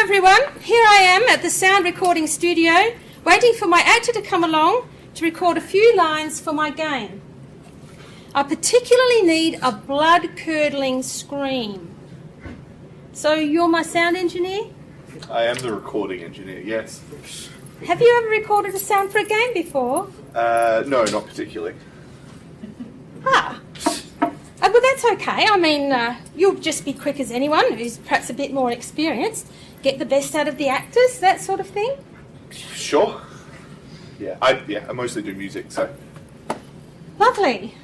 everyone, here I am at the sound recording studio waiting for my actor to come along to record a few lines for my game. I particularly need a blood-curdling scream. So you're my sound engineer? I am the recording engineer, yes. Have you ever recorded a sound for a game before? No, not particularly. Well, that's okay. I mean, you'll just be quick as anyone who's perhaps a bit more experienced. Get the best out of the actors, that sort of thing. Sure. Yeah, I mostly do music, so... Lovely.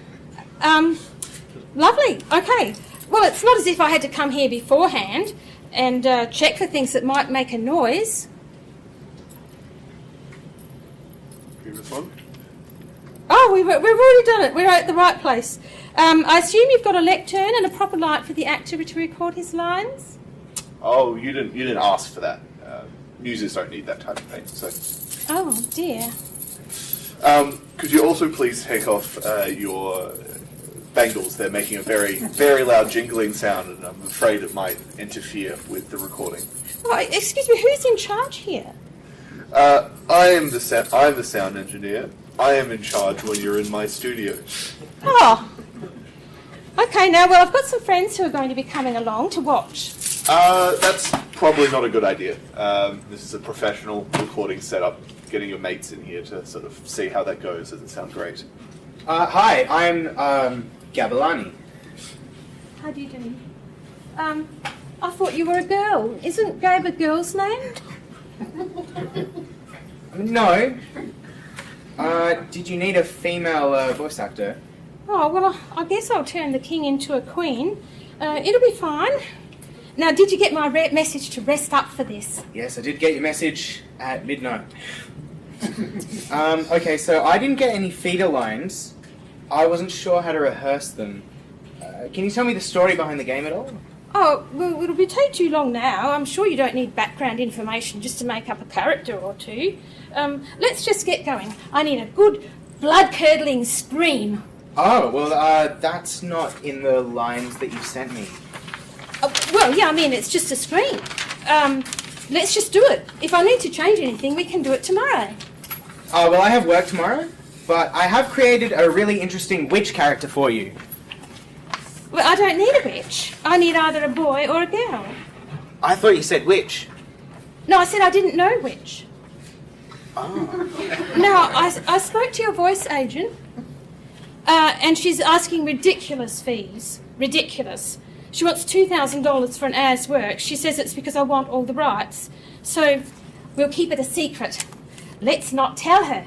Lovely. Okay. Well, it's not as if I had to come here beforehand and check for things that might make a noise. Previous one? Oh, we've already done it. We're at the right place. I assume you've got a lectern and a proper light for the actor to record his lines? Oh, you didn't ask for that. Musicians don't need that type of thing, so... Oh, dear. Could you also please take off your bangles? They're making a very, very loud jingling sound, and I'm afraid it might interfere with the recording. Oh, excuse me, who's in charge here? I'm the sound engineer. I am in charge when you're in my studio. Oh. Okay, now, well, I've got some friends who are going to be coming along to watch. That's probably not a good idea. This is a professional recording setup. Getting your mates in here to sort of see how that goes doesn't sound great. Hi, I'm Gabalani. How do you do? I thought you were a girl. Isn't Gabe a girl's name? No. Did you need a female voice actor? Oh, well, I guess I'll turn the king into a queen. It'll be fine. Now, did you get my message to rest up for this? Yes, I did get your message at midnight. Okay, so I didn't get any feeder lines. I wasn't sure how to rehearse them. Can you tell me the story behind the game at all? Oh, well, it'll take too long now. I'm sure you don't need background information just to make up a character or two. Let's just get going. I need a good blood-curdling scream. Oh, well, that's not in the lines that you sent me. Well, yeah, I mean, it's just a scream. Let's just do it. If I need to change anything, we can do it tomorrow. Oh, well, I have work tomorrow, but I have created a really interesting witch character for you. Well, I don't need a witch. I need either a boy or a girl. I thought you said witch. No, I said I didn't know which. Oh. Now, I spoke to your voice agent, and she's asking ridiculous fees. Ridiculous. She wants $2,000 for an hour's work. She says it's because I want all the rights. So we'll keep it a secret. Let's not tell her.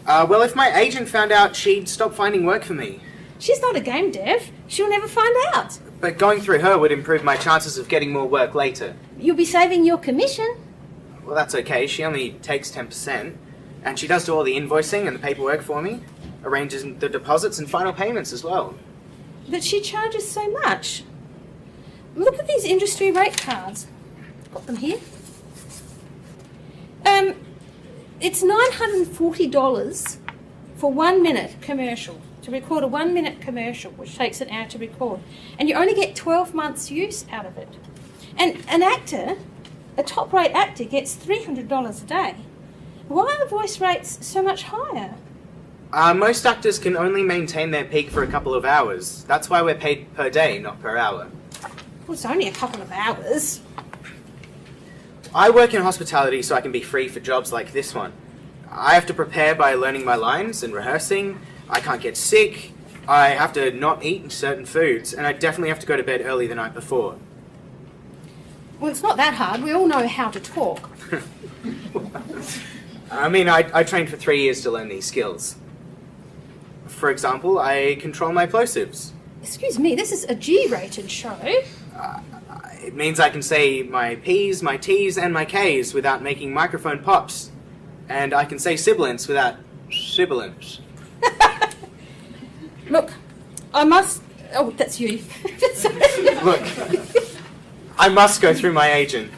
Well, if my agent found out, she'd stop finding work for me. She's not a game dev. She'll never find out. But going through her would improve my chances of getting more work later. You'll be saving your commission. Well, that's okay. She only takes 10%. And she does do all the invoicing and the paperwork for me. Arranges the deposits and final payments as well. But she charges so much. Look at these industry rate cards. Got them here. It's $940 for 1 minute commercial, to record a 1 minute commercial, which takes an hour to record. And you only get 12 months use out of it. And an actor, a top rate actor, gets $300 a day. Why are voice rates so much higher? Most actors can only maintain their peak for a couple of hours. That's why we're paid per day, not per hour. Well, it's only a couple of hours. I work in hospitality so I can be free for jobs like this one. I have to prepare by learning my lines and rehearsing. I can't get sick. I have to not eat certain foods. And I definitely have to go to bed early the night before. Well, it's not that hard. We all know how to talk. I mean, I trained for 3 years to learn these skills. For example, I control my plosives. Excuse me, this is a G-rated show. It means I can say my P's, my T's, and my K's without making microphone pops. And I can say sibilants without sibilants. Look, I must... Oh, that's you. Look, I must go through my agent.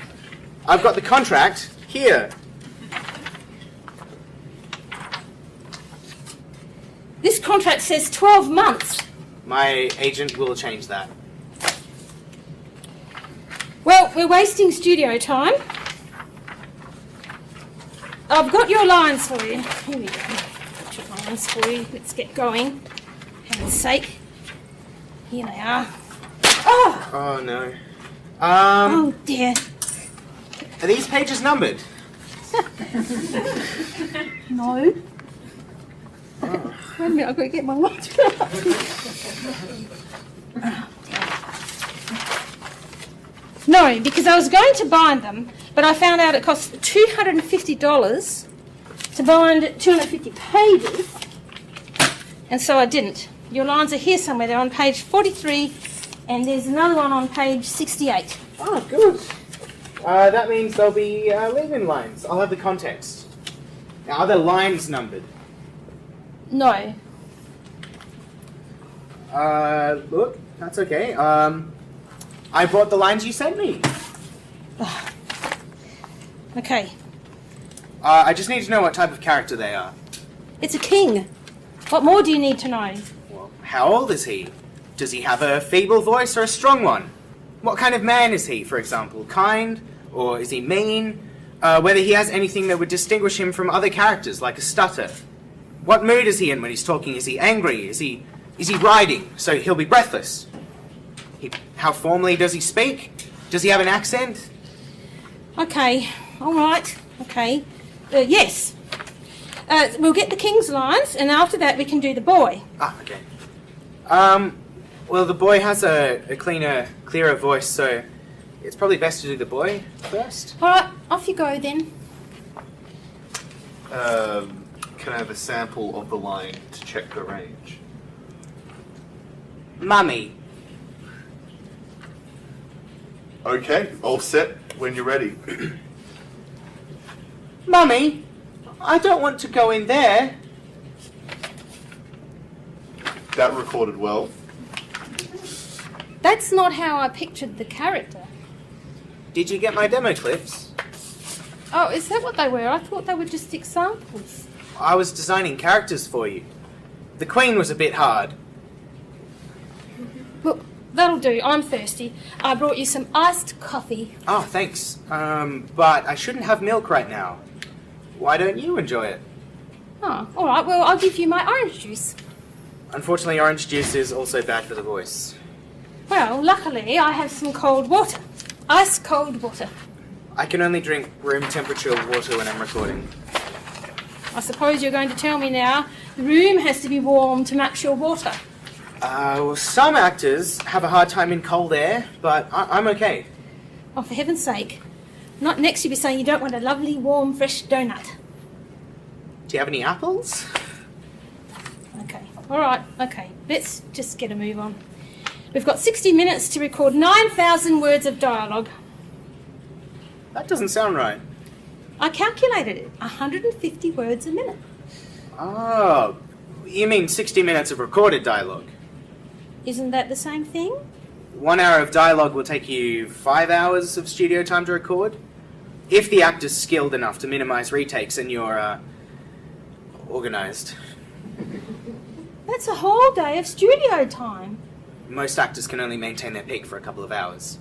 I've got the contract here. This contract says 12 months. My agent will change that. Well, we're wasting studio time. I've got your lines for you. Here we go. Got your lines for you. Let's get going. Heaven's sake. Here they are. Oh! Oh no. Oh dear. Are these pages numbered? No. Wait a minute, I've got to get my watch. No, because I was going to bind them, but I found out it costs $250 to bind 250 pages, and so I didn't. Your lines are here somewhere. They're on page 43, and there's another one on page 68. Oh, good. That means there'll be leave-in lines. I'll have the context. Now, are the lines numbered? No. Look, that's okay. I brought the lines you sent me. Okay. I just need to know what type of character they are. It's a king. What more do you need to know? Well, how old is he? Does he have a feeble voice or a strong one? What kind of man is he, for example? Kind? Or is he mean? Whether he has anything that would distinguish him from other characters, like a stutter. What mood is he in when he's talking? Is he angry? Is he riding, so he'll be breathless? How formally does he speak? Does he have an accent? Okay, all right, okay. Yes. We'll get the king's lines, and after that we can do the boy. Ah, okay. Well, the boy has a clearer voice, so it's probably best to do the boy first. All right, off you go then. Can I have a sample of the line to check the range? Mummy. Okay, all set when you're ready. Mummy, I don't want to go in there. That recorded well. That's not how I pictured the character. Did you get my demo clips? Oh, is that what they were? I thought they were just examples. I was designing characters for you. The Queen was a bit hard. Look, that'll do. I'm thirsty. I brought you some iced coffee. Oh, thanks. But I shouldn't have milk right now. Why don't you enjoy it? Oh, all right. Well, I'll give you my orange juice. Unfortunately, orange juice is also bad for the voice. Well, luckily I have some cold water. Ice cold water. I can only drink room temperature water when I'm recording. I suppose you're going to tell me now the room has to be warm to match your water. Well, some actors have a hard time in cold air, but I'm okay. Oh, for heaven's sake. Not next you'll be saying you don't want a lovely, warm, fresh donut. Do you have any apples? Okay, all right, okay. Let's just get a move on. We've got 60 minutes to record 9,000 words of dialogue. That doesn't sound right. I calculated it, 150 words a minute. Oh, you mean 60 minutes of recorded dialogue? Isn't that the same thing? 1 hour of dialogue will take you 5 hours of studio time to record. If the actor's skilled enough to minimize retakes and you're, organized. That's a whole day of studio time. Most actors can only maintain their peak for a couple of hours.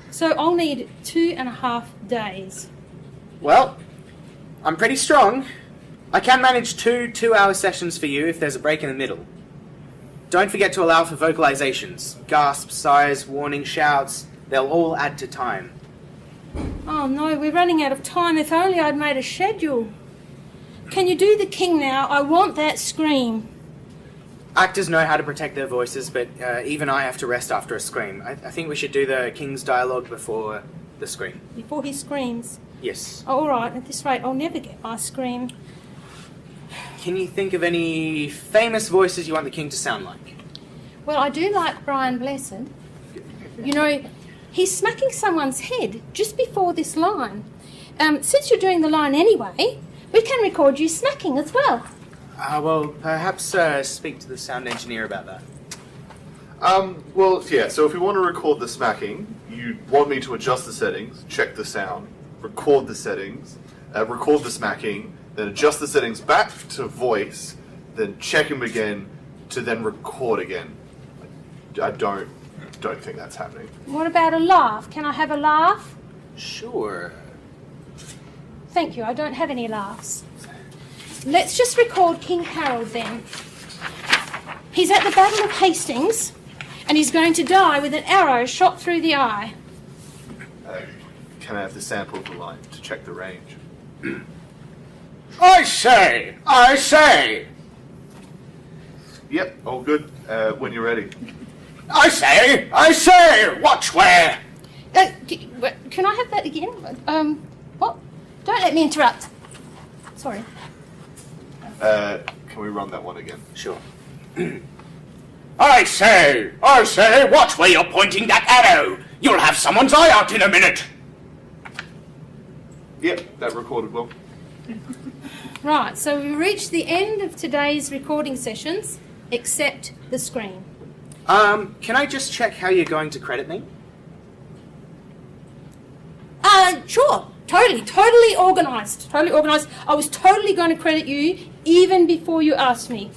So I'll need 2.5 days. Well, I'm pretty strong. I can manage 2-hour sessions for you if there's a break in the middle. Don't forget to allow for vocalizations. Gasps, sighs, warning shouts. They'll all add to time. Oh no, we're running out of time. If only I'd made a schedule. Can you do the king now? I want that scream. Actors know how to protect their voices, but even I have to rest after a scream. I think we should do the king's dialogue before the scream. Before he screams? Yes. Oh, all right, at this rate I'll never get my scream. Can you think of any famous voices you want the king to sound like? Well, I do like Brian Blessed. You know, he's smacking someone's head just before this line. Since you're doing the line anyway, we can record you smacking as well. Well, perhaps speak to the sound engineer about that. Well, yeah, so if we want to record the smacking, you want me to adjust the settings, check the sound, record the settings, record the smacking, then adjust the settings back to voice, then check him again to then record again. I don't think that's happening. What about a laugh? Can I have a laugh? Sure. Thank you. I don't have any laughs. Let's just record King Harold then. He's at the Battle of Hastings, and he's going to die with an arrow shot through the eye. Can I have the sample of the line to check the range? I say! Yep, all good. When you're ready. I say! Watch where! Can I have that again? What? Don't let me interrupt. Sorry. Can we run that one again? Sure. I say! Watch where you're pointing that arrow! You'll have someone's eye out in a minute! Yep, that recorded well. Right, so we reached the end of today's recording sessions, except the screen. Can I just check how you're going to credit me? Sure. Totally organised. Totally organised. I was totally going to credit you even before you asked me.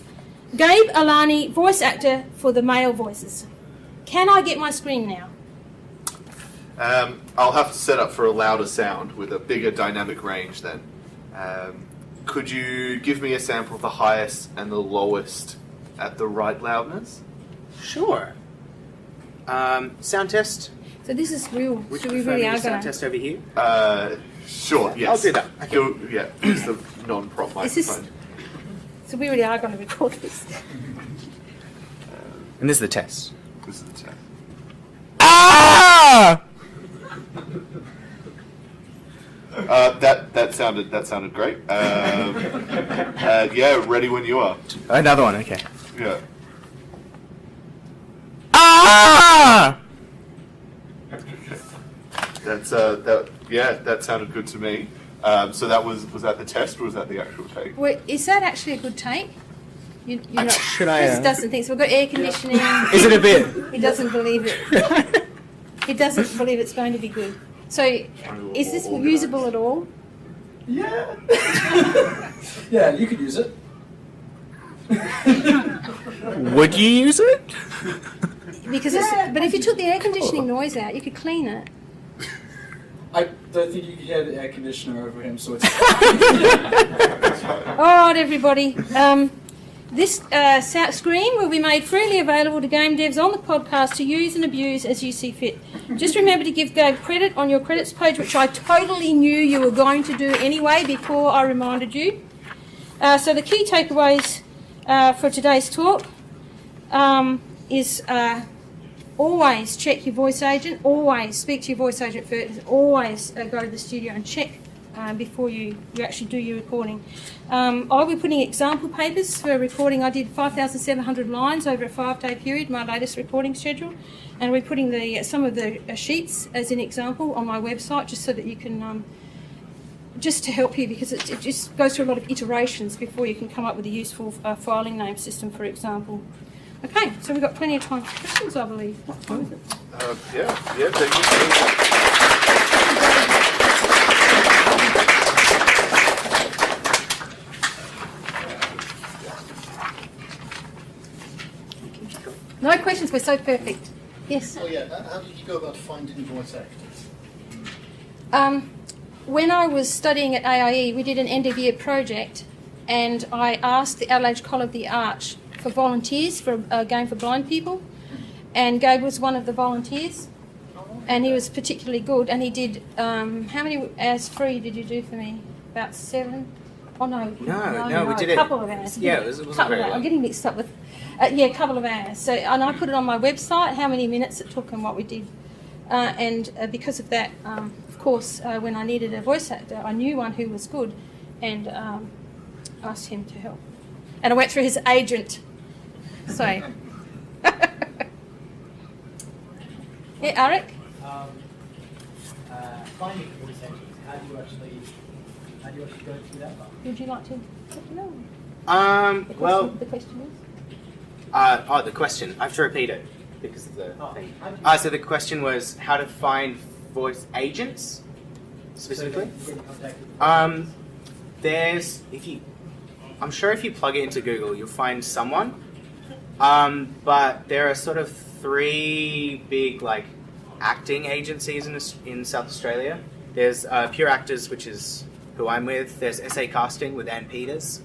Gabe Alani, voice actor for the male voices. Can I get my screen now? I'll have to set up for a louder sound with a bigger dynamic range then. Could you give me a sample of the highest and the lowest at the right loudness? Sure. Sound test. So this is real. Would So you we prefer really me are to sound going to... test over here? Sure, yes. I'll do that. Okay. Yeah, use the non-prop Is this- microphone. So we really are going to record this. And this is the test. This is the test. Ah! That sounded great. Yeah, ready when you are. Another one, okay. Yeah. Ah! That sounded good to me. So was that the test or was that the actual take? Wait, is that actually a good take? You're not, Should I, Chris doesn't think so. We've got air conditioning. Is it a bit? He doesn't believe it. He doesn't believe it's going to be good. So, is this usable at all? Yeah. Yeah, you could use it. Would you use it? Because but if you took the air conditioning noise out, you could clean it. I don't think you could hear the air conditioner over him, so it's All right, everybody. This screen will be made freely available to game devs on the podcast to use and abuse as you see fit. Just remember to give Gabe credit on your credits page, which I totally knew you were going to do anyway before I reminded you. So the key takeaways for today's talk is always check your voice agent, always speak to your voice agent first, always go to the studio and check before you actually do your recording. I'll be putting example papers for recording. I did 5,700 lines over a 5-day period, my latest recording schedule, and we're putting some of the sheets as an example on my website just so that you can, just to help you, because it just goes through a lot of iterations before you can come up with a useful filing name system, for example. Okay, so we've got plenty of time for questions, I believe. What time is it? Yeah, thank you. No questions, we're so perfect. Yes? Oh yeah, how did you go about finding voice actors? When I was studying at AIE, we did an end of year project, and I asked the Adelaide College of the Arts for volunteers for a game for blind people, and Gabe was one of the volunteers, and he was particularly good, and he did, how many hours free did you do for me? About 7? Oh no, No, we did a couple of hours. Yeah, it wasn't Couple very of hours. long. I'm getting mixed up with, a couple of hours. So, and I put it on my website, how many minutes it took and what we did. And because of that, of course, when I needed a voice actor, I knew one who was good, and asked him to help. And I went through his agent. So, yeah, Arik? Finding voice actors, how do you actually go through that part? Would you like to let me know? Well, The question is? the question. I have to repeat it because of the thing. how do you- So the question was how to find voice agents, specifically. So that you get in contact with I'm sure if you plug it into Google, you'll find someone. But there are sort of 3 big acting agencies in South Australia. There's Pure Actors, which is who I'm with. There's SA Casting with Ann Peters.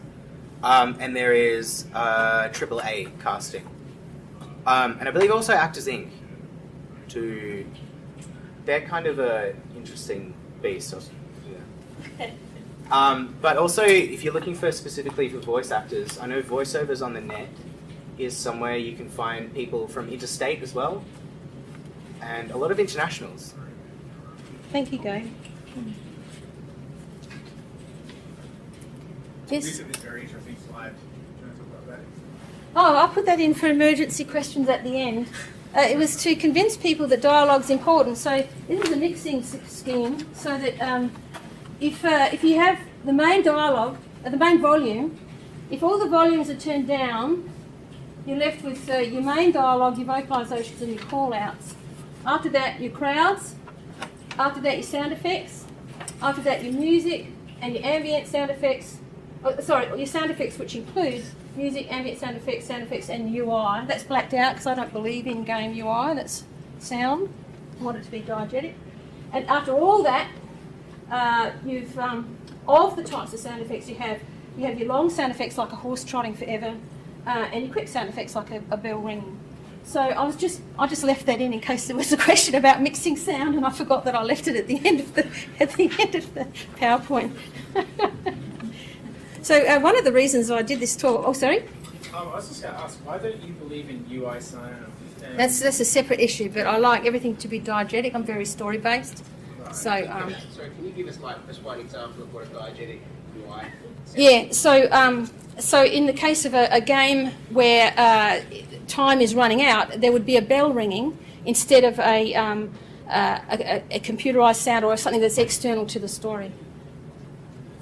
And there is AAA Casting. And I believe also Actors Inc. They're kind of a interesting beast. But also, if you're looking for specifically for voice actors, I know Voiceovers on the Net is somewhere you can find people from interstate as well, and a lot of internationals. Thank you, Guy. Yes? This is very interesting slide. Do you want to talk about that? Oh, I'll put that in for emergency questions at the end. It was to convince people that dialogue's important. So this is a mixing scheme, so that if you have the main dialogue, the main volume, if all the volumes are turned down, you're left with your main dialogue, your vocalisations and your call-outs. After that, your crowds. After that, your sound effects. After that, your music and your ambient sound effects. Your sound effects, which include music, ambient sound effects, and UI. That's blacked out because I don't believe in game UI. That's sound. I want it to be diegetic. And after all that, you've of the types of sound effects you have your long sound effects like a horse trotting forever, and your quick sound effects like a bell ringing. So I just left that in case there was a question about mixing sound, and I forgot that I left it at the end of the PowerPoint. So one of the reasons I did this talk. Oh, sorry. I was just going to ask, why don't you believe in UI sound? That's a separate issue, but I like everything to be diegetic. I'm very story based. Right. So Sorry, can you give us just one example of what a diegetic UI is? yeah. So in the case of a game where time is running out, there would be a bell ringing instead of a computerized sound or something that's external to the story.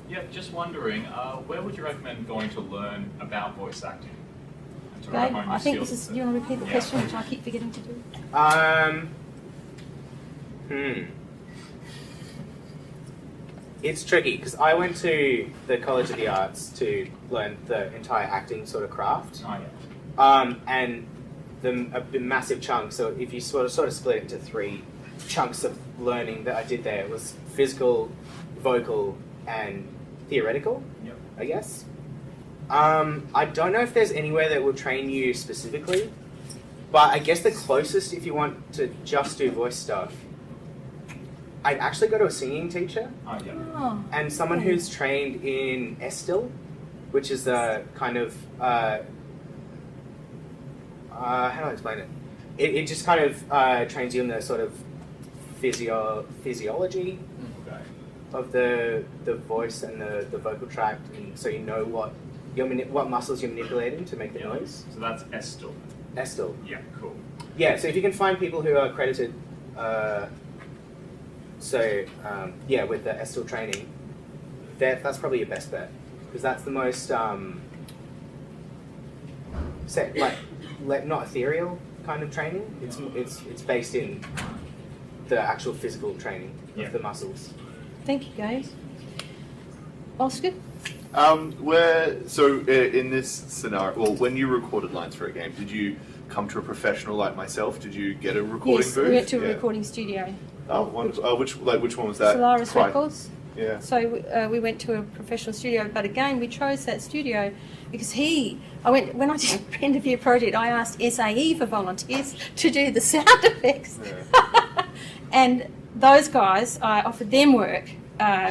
Yeah, just wondering, where would you recommend going to learn about voice acting? And to Okay, hone your I think skills this is. to- You want to repeat the Yeah. question, which I keep forgetting to do. It's tricky because I went to the College of the Arts to learn the entire acting sort of craft, Oh, yeah. and a massive chunk. So if you sort of split it into three chunks of learning that I did there, it was physical, vocal, and theoretical. Yep. I guess. I don't know if there's anywhere that will train you specifically, but I guess the closest, if you want to just do voice stuff, I'd actually go to a singing teacher Oh, yeah. Oh, and someone who's trained in Estil, which is a kind of how do I explain it? It just kind of trains you in the sort of physiology Okay. of the voice and the vocal tract, and so you know what muscles you're manipulating to make the Yeah. noise. So that's Estel. Estil. Yeah, cool. Yeah, so if you can find people who are accredited, with the Estil training, that's probably your best bet, because that's the most not ethereal kind of training. It's based in the actual physical training Yeah. of the muscles. thank you, guys. Oscar. In this scenario, well, when you recorded lines for a game, did you come to a professional like myself? Did you get a recording Yes, booth? we went to a Yeah. recording studio. Oh, which one was that? Solaris Pri- Records. Yeah. So we went to a professional studio, but again, we chose that studio because when I did an interview project, I asked SAE for volunteers to do the sound effects. Yeah. And those guys, I offered them work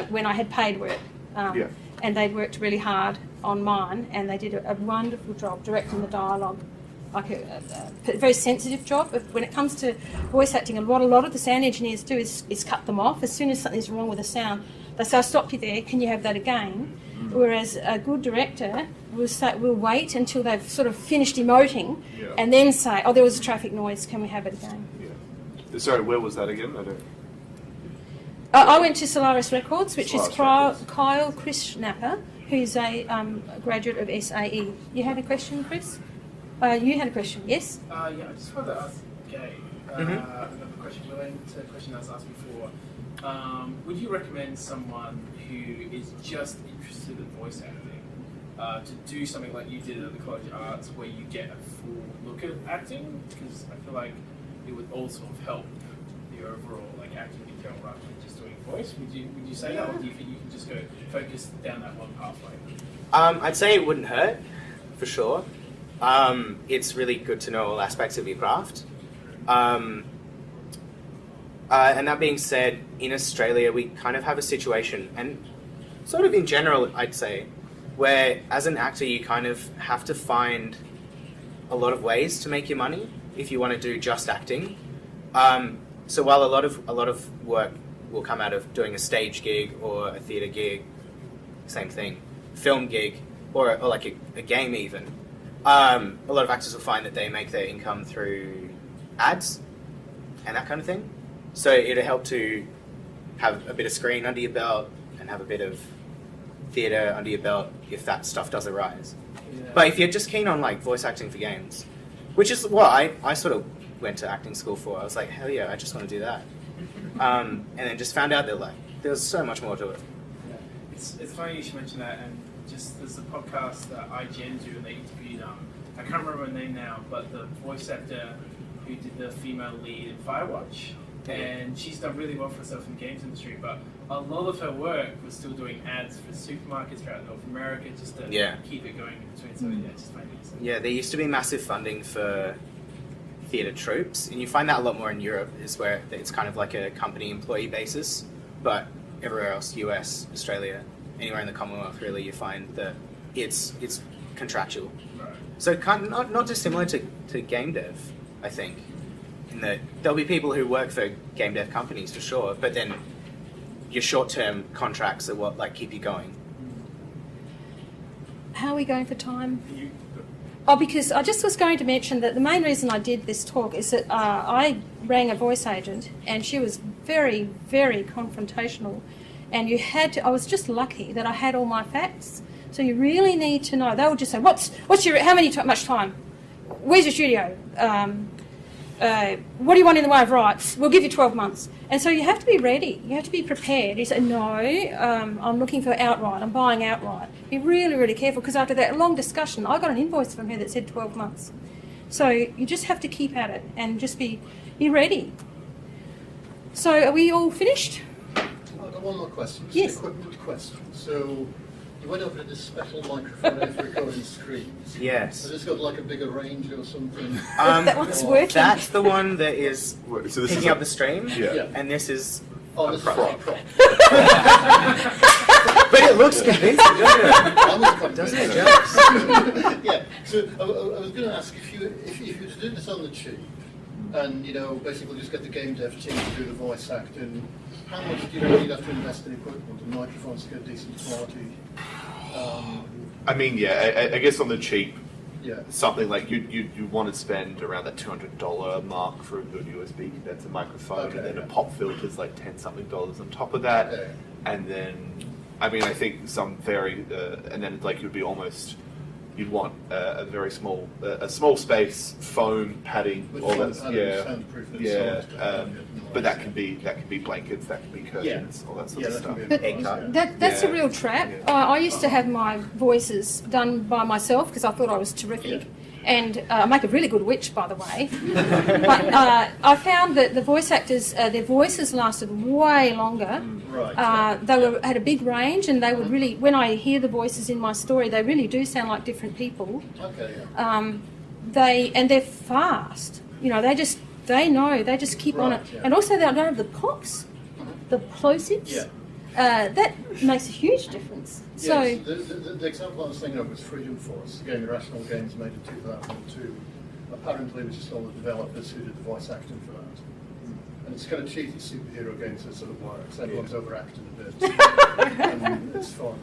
when I had paid work. Yeah. And they'd worked really hard on mine, and they did a wonderful job directing the dialogue. Like a very sensitive job. When it comes to voice acting, and what a lot of the sound engineers do is cut them off. As soon as something's wrong with the sound, they say, "I'll stop you there, can you have that again?" Whereas a good director will wait until they've sort of finished emoting, Yeah. and then say, "Oh, there was a traffic noise, can we have it again?" Yeah. Sorry, where was that again? I don't. I went to Solaris Records, which is Solaris Kyle Krishnapper, who's a graduate of SAE. You had a question, Chris? You had a question, yes? Yeah, I just wanted to ask Gabe another question relating to a question I was asked before. Would you recommend someone who is just interested in voice acting to do something like you did at the College of Arts, where you get a full look at acting? Because I feel like it would also help your overall like acting detail rather than just doing voice? Would you say that, or do you think you can just go focus down that one pathway? I'd say it wouldn't hurt, for sure. It's really good to know all aspects of your craft. And that being said, in Australia, we kind of have a situation, and sort of in general, I'd say, where as an actor, you kind of have to find a lot of ways to make your money if you want to do just acting. So while a lot of work will come out of doing a stage gig or a theatre gig, same thing, film gig, or like a game even, a lot of actors will find that they make their income through ads and that kind of thing. So it'll help to have a bit of screen under your belt and have a bit of theatre under your belt if that stuff does arise. Yeah. But if you're just keen on like voice acting for games, which is what I sort of went to acting school for, I was like, hell yeah, I just want to do that. And then just found out that like there's so much more to it. Yeah. It's funny you should mention that, and just there's a podcast that IGN do, and they interviewed I can't remember her name now, but the voice actor who did the female lead in Firewatch, and she's done really well for herself in the games industry, but a lot of her work was still doing ads for supermarkets throughout North America just to keep it going in between. So yeah, just finding it. Yeah, there used to be massive funding for theatre troupes, and you find that a lot more in Europe, is where it's kind of like a company employee basis, but everywhere else, US, Australia, anywhere in the Commonwealth, really, you find that it's contractual. Right. So kind of not dissimilar to game dev, I think, in that there'll be people who work for game dev companies for sure, but then your short-term contracts are what like keep you going. How are we going for time? Oh, because I just was going to mention that the main reason I did this talk is that I rang a voice agent, and she was very, very confrontational, and I was just lucky that I had all my facts. So you really need to know. They would just say, much time? Where's your studio? What do you want in the way of rights? We'll give you 12 months. And so you have to be ready. You have to be prepared. You say, no, I'm looking for outright. I'm buying outright. Be really, really careful, because after that long discussion, I got an invoice from her that said 12 months. So you just have to keep at it and just be ready. So are we all finished? I've got one more question. It's Yes. an equipment question. So you went over to this special microphone for recording screens. Yes. So it's got like a bigger range or something. That one's working. That's the one that is So this is picking up the stream, Yeah. and this is... Oh, this is prop. a prop. But it looks convincing, doesn't it? I was convinced. Doesn't it, James? Yeah. So I was going to ask if you were to do this on the cheap, and basically just get the game dev team to do the voice acting, how much do you really have to invest in equipment and microphones to get decent quality? I mean, yeah, I guess on the cheap, Yeah. something like you want to spend around that $200 mark for a good USB condenser microphone, Okay, and then yeah. a pop filter's like $10-something on top of that, Okay. and then I mean I think some very and then like you'd want a very small a small space, foam padding, With all foam that, padding, yeah, soundproof and yeah. so on. But that can be blankets, that can be curtains, all that sort of that stuff. can be Egg cut. That's a Yeah. real trap. Yeah. I used to have my voices done by myself because I thought I was terrific. Yeah. And I make a really good witch, by the way. But I found that the voice actors, their voices lasted way longer. Right. They had a big range, and they would really, when I hear the voices in my story, they really do sound like different people. Okay. Yeah. They're fast. They know. They just keep on it. Right, yeah. And also they don't have the pops, the plosives. Yeah. That makes a huge difference. So Yes, the example I was thinking of was Freedom Force, a game Irrational Games made in 2002. Apparently it was just all the developers who did the voice acting for that. And it's kind of cheesy superhero games that sort of works. Everyone's overacting a bit. And it's fun.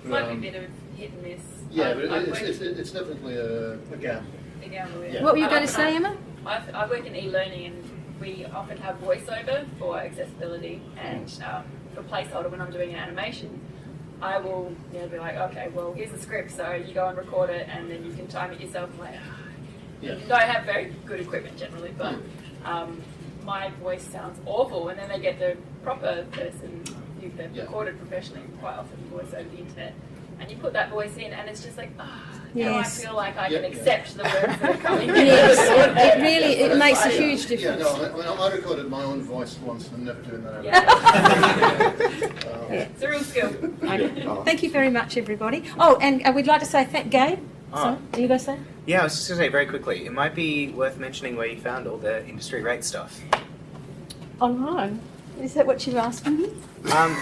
But, Might be a bit of hit and miss. yeah, but I've it's definitely a gamble. yeah. what were you going to say, Emma? I work in e-learning, and we often have voiceover for accessibility, and for placeholder when I'm doing an animation, I will be like, okay, well, here's the script, so you go and record it, and then you can time it yourself. I'm like, Yeah. you don't have very good equipment generally, but my voice sounds awful, and then they get the proper person who they've Yeah. recorded professionally, quite often voice over the internet, and you put that voice in, and it's just like, Yes. I feel like I Yeah, can yeah. accept the words that are coming. Yes, it really it makes a huge Yeah, difference. no, I recorded my own voice once and I'm never doing that ever Yeah. again. It's a real skill. Okay. Thank you very much, everybody. Oh, and we'd like to say thank Gabe. Ah. So, are you going to say? Yeah, I was just going to say very quickly, it might be worth mentioning where you found all the industry rate stuff. Online. Is that what you're asking me?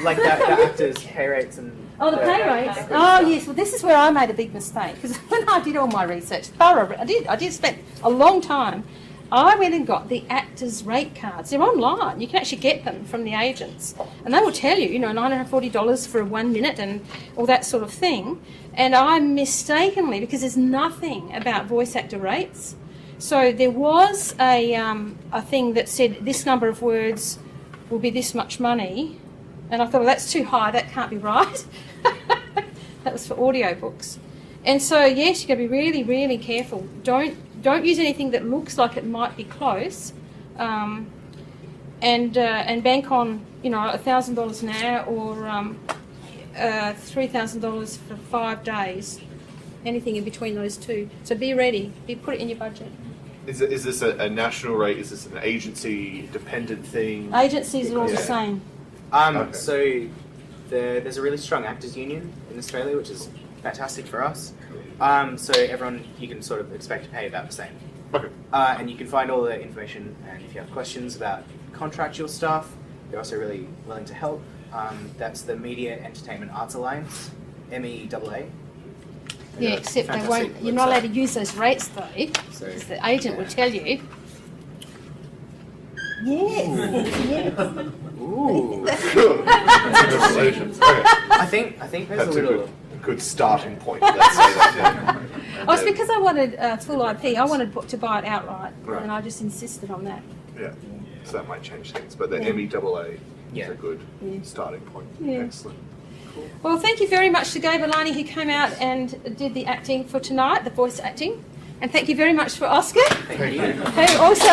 Like the actors' pay rates and... Oh, the pay rates. Oh, yes. Well, this is where I made a big mistake because when I did all my research, I did spend a long time. I went and got the actors' rate cards. They're online. You can actually get them from the agents, and they will tell you, $940 for 1 minute and all that sort of thing. And I mistakenly, because there's nothing about voice actor rates, so there was a thing that said this number of words will be this much money. And I thought, well, that's too high. That can't be right. That was for audiobooks. And so, yes, you've got to be really, really careful. Don't use anything that looks like it might be close, and bank on $1,000 an hour or $3,000 for 5 days. Anything in between those two. So be ready. Put it in your budget. Is this a national rate? Is this an agency dependent thing? Agencies are all the Yeah. same. Okay. So there's a really strong actors union in Australia, which is fantastic for us. So everyone, you can sort of expect to pay about the same. Okay. And you can find all the information, and if you have questions about contractual stuff, they're also really willing to help. That's the Media Entertainment Arts Alliance, MEAA. Yeah, except they won't. You're not allowed to use those rates though, So, because the agent will tell you. Yes. Ooh. Congratulations. Okay. I think there's That's a a little. good starting point. Let's say that. Oh, it's because I wanted full IP. I wanted to buy it outright, Right. and I just insisted on that. Yeah. So that might change things, but the Yeah. MEAA Yeah. is a good Yeah. starting point. Yeah. Excellent. Well, thank you very much to Gabe Alani who came out and did the acting for tonight, the voice acting, and thank you very much for Oscar, Thank you. who also.